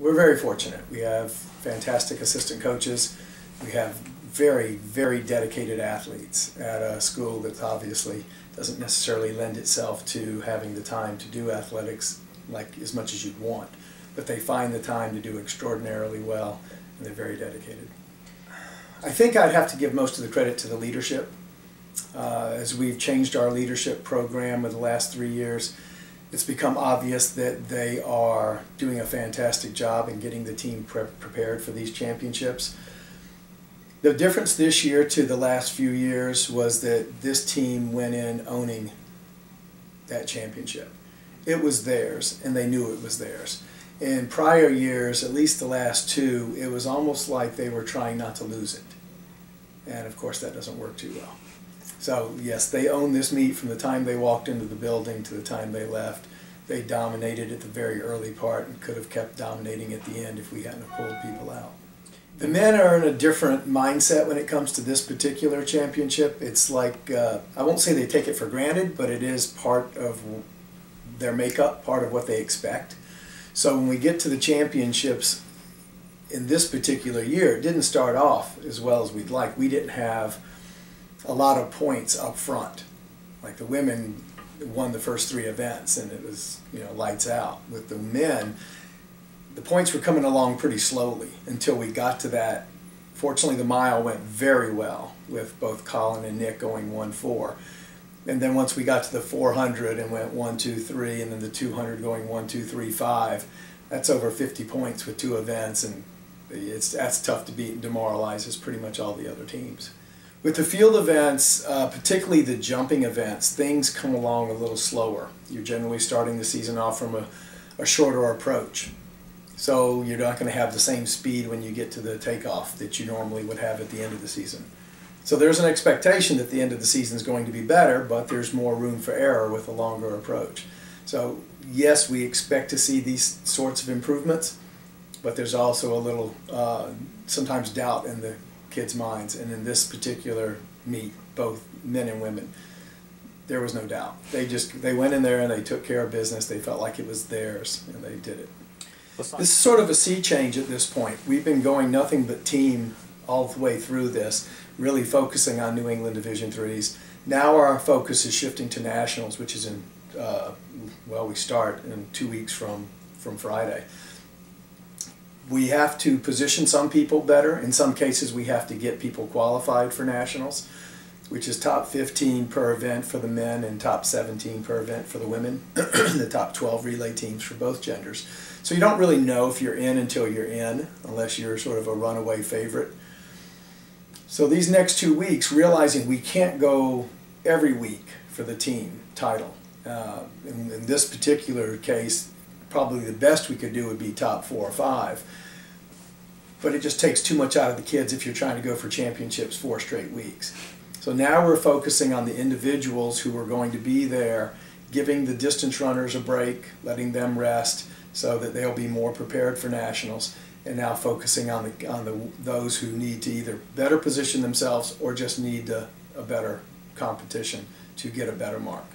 We're very fortunate. We have fantastic assistant coaches. We have very, very dedicated athletes at a school that obviously doesn't necessarily lend itself to having the time to do athletics like as much as you'd want. But they find the time to do extraordinarily well, and they're very dedicated. I think I'd have to give most of the credit to the leadership. As we've changed our leadership program in the last 3 years, it's become obvious that they are doing a fantastic job in getting the team prepared for these championships. The difference this year to the last few years was that this team went in owning that championship. It was theirs, and they knew it was theirs. In prior years, at least the last two, it was almost like they were trying not to lose it. And of course that doesn't work too well. So yes, they owned this meet from the time they walked into the building to the time they left. They dominated at the very early part and could have kept dominating at the end if we hadn't pulled people out. The men are in a different mindset when it comes to this particular championship. It's like, I won't say they take it for granted, but it is part of their makeup, part of what they expect. So when we get to the championships in this particular year, it didn't start off as well as we'd like. We didn't have a lot of points up front. Like the women won the first 3 events and it was, lights out. With the men, the points were coming along pretty slowly until we got to that. Fortunately, the mile went very well with both Colin and Nick going 1-4. And then once we got to the 400 and went 1-2-3, and then the 200 going 1-2-3-5, that's over 50 points with 2 events, and that's tough to beat and demoralizes pretty much all the other teams. With the field events, particularly the jumping events, things come along a little slower. You're generally starting the season off from a shorter approach. So you're not going to have the same speed when you get to the takeoff that you normally would have at the end of the season. So there's an expectation that the end of the season is going to be better, but there's more room for error with a longer approach. So yes, we expect to see these sorts of improvements, but there's also a little, sometimes doubt in the kids' minds. And in this particular meet, both men and women, there was no doubt. They went in there and they took care of business. They felt like it was theirs, and they did it. This is sort of a sea change at this point. We've been going nothing but team all the way through this, really focusing on New England Division IIIs. Now our focus is shifting to nationals, which is in, we start in 2 weeks from Friday. We have to position some people better. In some cases, we have to get people qualified for nationals, which is top 15 per event for the men and top 17 per event for the women, the top 12 relay teams for both genders. So you don't really know if you're in until you're in, unless you're sort of a runaway favorite. So these next 2 weeks, realizing we can't go every week for the team title. In this particular case, probably the best we could do would be top 4 or 5. But it just takes too much out of the kids if you're trying to go for championships 4 straight weeks. So now we're focusing on the individuals who are going to be there, giving the distance runners a break, letting them rest so that they'll be more prepared for nationals, and now focusing on those who need to either better position themselves or just need a better competition to get a better mark.